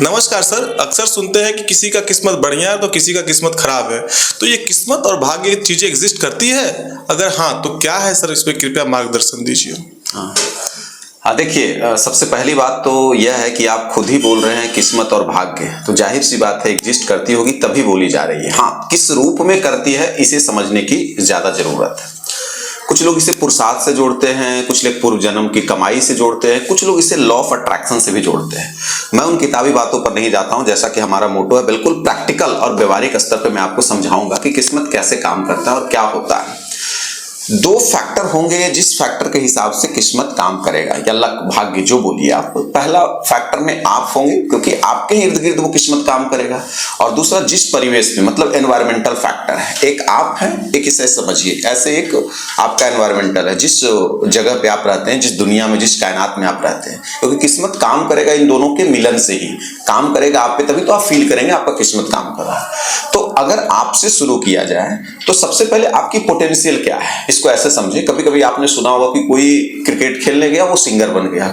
नमस्कार सर। अक्सर सुनते हैं कि किसी का किस्मत बढ़िया है तो किसी का किस्मत खराब है। तो ये किस्मत और भाग्य चीजें एग्जिस्ट करती है? अगर हाँ तो क्या है सर, इस पे कृपया मार्गदर्शन दीजिए। हाँ हाँ, देखिए, सबसे पहली बात तो यह है कि आप खुद ही बोल रहे हैं किस्मत और भाग्य, तो जाहिर सी बात है एग्जिस्ट करती होगी तभी बोली जा रही है। हाँ, किस रूप में करती है इसे समझने की ज्यादा जरूरत है। कुछ लोग इसे पुरुषार्थ से जोड़ते हैं, कुछ लोग पूर्व जन्म की कमाई से जोड़ते हैं, कुछ लोग इसे लॉ ऑफ अट्रैक्शन से भी जोड़ते हैं। मैं उन किताबी बातों पर नहीं जाता हूं, जैसा कि हमारा मोटो है। बिल्कुल प्रैक्टिकल और व्यवहारिक स्तर पर मैं आपको समझाऊंगा कि किस्मत कैसे काम करता है और क्या होता है। दो फैक्टर होंगे जिस फैक्टर के हिसाब से किस्मत काम करेगा, या लक, भाग्य, जो बोलिए आप। पहला फैक्टर में आप होंगे, क्योंकि आपके इर्द गिर्द वो किस्मत काम करेगा। और दूसरा जिस परिवेश में, मतलब एनवायरमेंटल फैक्टर है। एक आप है, एक इसे समझिए ऐसे, एक आपका एनवायरमेंटल है, जिस जगह पे आप रहते हैं, जिस दुनिया में, जिस कायनात में आप रहते हैं। क्योंकि किस्मत काम करेगा इन दोनों के मिलन से ही काम करेगा आप पे, तभी तो आप फील करेंगे आपका किस्मत काम कर रहा है। तो अगर आपसे शुरू किया जाए तो सबसे पहले आपकी पोटेंशियल क्या है, इसको ऐसे समझिए। कभी कभी आपने सुना होगा कि कोई क्रिकेट खेलने गया वो सिंगर बन गया,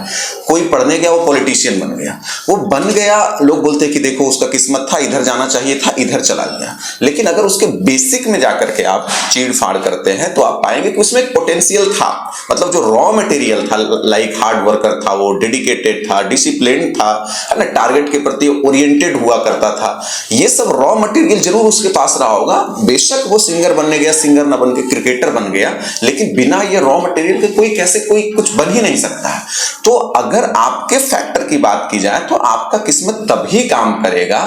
कोई पढ़ने गया वो पॉलिटिशियन बन गया। वो बन गया, लोग बोलते हैं कि देखो उसका किस्मत था, इधर जाना चाहिए था, इधर चला गया। लेकिन अगर उसके बेसिक में जाकर के आप चीड़ फाड़ करते हैं तो आप पाएंगे कि उसमें एक पोटेंशियल था। मतलब जो रॉ मटेरियल था, लाइक हार्ड वर्कर था, वो डेडिकेटेड था, डिसिप्लिन था, है ना, टारगेट के प्रति ओरिएंटेड हुआ करता था। ये सब रॉ मटेरियल जरूर उसके पास रहा होगा। बेशक वो सिंगर बनने गया, सिंगर ना बन के क्रिकेटर बन गया, लेकिन बिना ये रॉ मटेरियल के कोई कैसे कोई कुछ बन ही नहीं सकता है। तो अगर आपके फैक्टर की बात की जाए तो आपका किस्मत तभी काम करेगा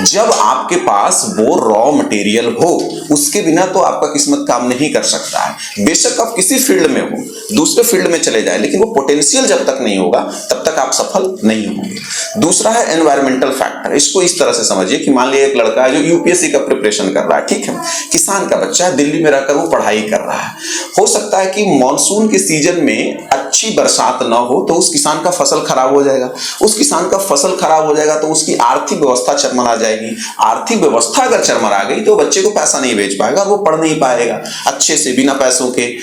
जब आपके पास वो रॉ मटेरियल हो। उसके बिना तो आपका किस्मत काम नहीं कर सकता है। बेशक आप किसी फील्ड में हो, दूसरे फील्ड में चले जाए, लेकिन वो पोटेंशियल जब तक नहीं होगा तब तक आप सफल नहीं होंगे। दूसरा है एनवायरमेंटल फैक्टर। इसको इस तरह से समझिए कि मान लीजिए एक लड़का है जो यूपीएससी का प्रिपरेशन कर रहा है, ठीक है, किसान का बच्चा है, दिल्ली में रहकर वो पढ़ाई कर रहा है। हो सकता है कि मॉनसून के सीजन में अच्छी बरसात ना हो तो उस किसान का फसल खराब हो जाएगा। उस किसान का फसल खराब हो जाएगा तो उसकी आर्थिक व्यवस्था चरमरा जाएगी। आर्थिक व्यवस्था अगर चरमरा गई तो बच्चे को पैसा नहीं भेज पाएगा, वो पढ़ नहीं पाएगा अच्छे से बिना पैसों के।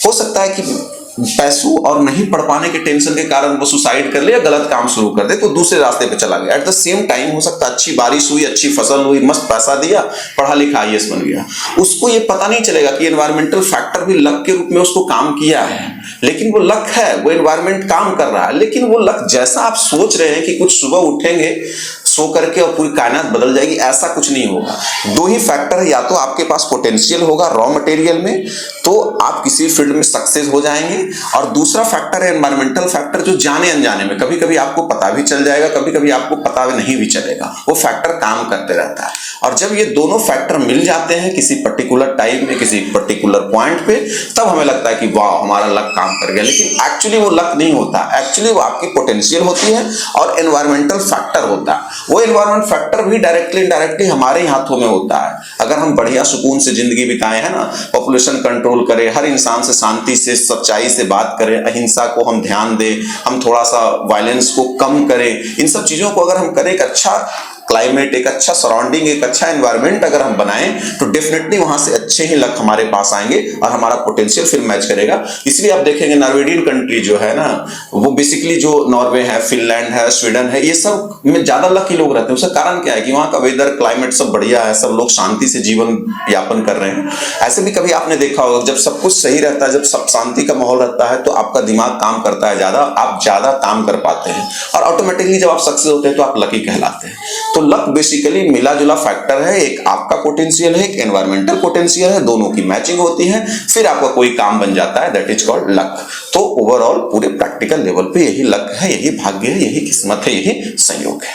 हो सकता है कि पैसों और नहीं पढ़ पाने के टेंशन के कारण वो सुसाइड कर ले या गलत काम शुरू कर दे, तो दूसरे रास्ते पे चला गया। एट द सेम टाइम हो सकता है अच्छी बारिश हुई, अच्छी फसल हुई, मस्त पैसा दिया, पढ़ा लिखा आईएएस बन गया। उसको ये पता नहीं चलेगा कि एनवायरमेंटल फैक्टर भी लक के रूप में उसको काम किया है। लेकिन वो लक है, वो एनवायरमेंट काम कर रहा है, लेकिन वो लक जैसा आप सोच रहे हैं कि कुछ सुबह उठेंगे सो करके और पूरी कायनात बदल जाएगी, ऐसा कुछ नहीं होगा। दो ही फैक्टर है, या तो आपके पास पोटेंशियल होगा रॉ मटेरियल में, तो आप किसी फील्ड में सक्सेस हो जाएंगे। और दूसरा फैक्टर है एनवायरमेंटल फैक्टर, जो जाने अनजाने में कभी कभी आपको पता भी चल जाएगा, कभी कभी आपको पता भी नहीं भी चलेगा, वो फैक्टर काम करते रहता है। और जब ये दोनों फैक्टर मिल जाते हैं किसी पर्टिकुलर टाइम में, किसी पर्टिकुलर पॉइंट पे, तब हमें लगता है कि वाह हमारा लक काम कर गया। लेकिन एक्चुअली वो लक नहीं होता, एक्चुअली वो आपकी पोटेंशियल होती है और एनवायरमेंटल फैक्टर होता है। वो एनवायरमेंट फैक्टर भी डायरेक्टली इनडायरेक्टली हमारे ही हाथों में होता है। अगर हम बढ़िया सुकून से जिंदगी बिताएं, है ना, पॉपुलेशन कंट्रोल करें, हर इंसान से शांति से सच्चाई से बात करें, अहिंसा को हम ध्यान दें, हम थोड़ा सा वायलेंस को कम करें, इन सब चीजों को अगर हम करें, एक अच्छा क्लाइमेट, एक अच्छा सराउंडिंग, एक अच्छा एनवायरनमेंट अगर हम बनाएं, तो डेफिनेटली वहां से अच्छे ही लक हमारे पास आएंगे और हमारा पोटेंशियल फिर मैच करेगा। इसलिए आप देखेंगे नॉर्वेजियन कंट्री जो है ना, वो बेसिकली जो नॉर्वे है, फिनलैंड है, स्वीडन है, ये सब में ज्यादा लकी लोग रहते हैं। उसका कारण क्या है कि वहां का वेदर, क्लाइमेट सब बढ़िया है, सब लोग शांति से जीवन यापन कर रहे हैं। ऐसे भी कभी आपने देखा होगा, जब सब कुछ सही रहता है, जब सब शांति का माहौल रहता है, तो आपका दिमाग काम करता है ज्यादा, आप ज्यादा काम कर पाते हैं और ऑटोमेटिकली जब आप सक्सेस होते हैं तो आप लकी कहलाते हैं। तो लक बेसिकली मिला जुला फैक्टर है, एक आपका पोटेंशियल है, एक एनवायरमेंटल पोटेंशियल है, दोनों की मैचिंग होती है, फिर आपका कोई काम बन जाता है, दैट इज कॉल्ड लक। तो ओवरऑल पूरे प्रैक्टिकल लेवल पे यही लक है, यही भाग्य है, यही किस्मत है, यही संयोग है।